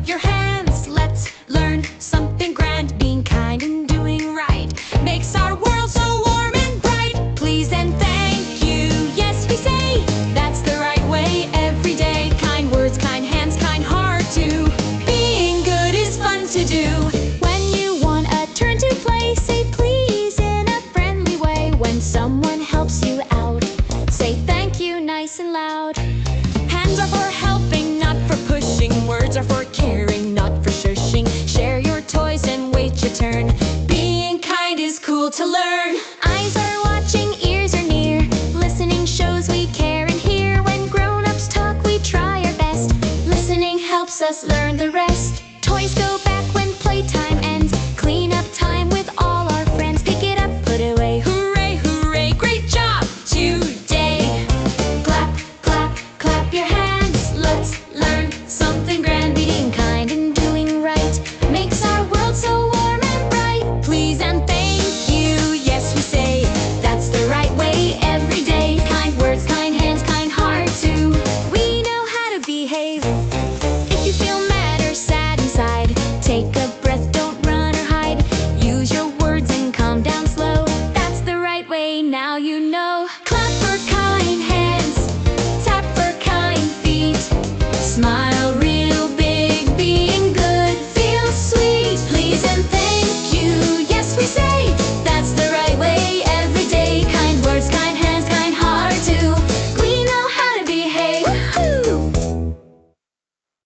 your hands. Let's learn something grand. Being kind and doing right makes our world so warm and bright. Please and thank you, yes we say, that's the right way every day. Kind words, kind hands, kind heart too. Being good is fun to do. When you want a turn to play, say please in a friendly way. When someone helps you out, say thank you nice and loud. Hands are for helping, not for pushing. Words are for caring, not for shushing. Share your toys and wait your turn. Being kind is cool to learn. Eyes are watching, ears are near. Listening shows we care and hear. When grown-ups talk, we try our best. Listening helps us learn the rest. Toys go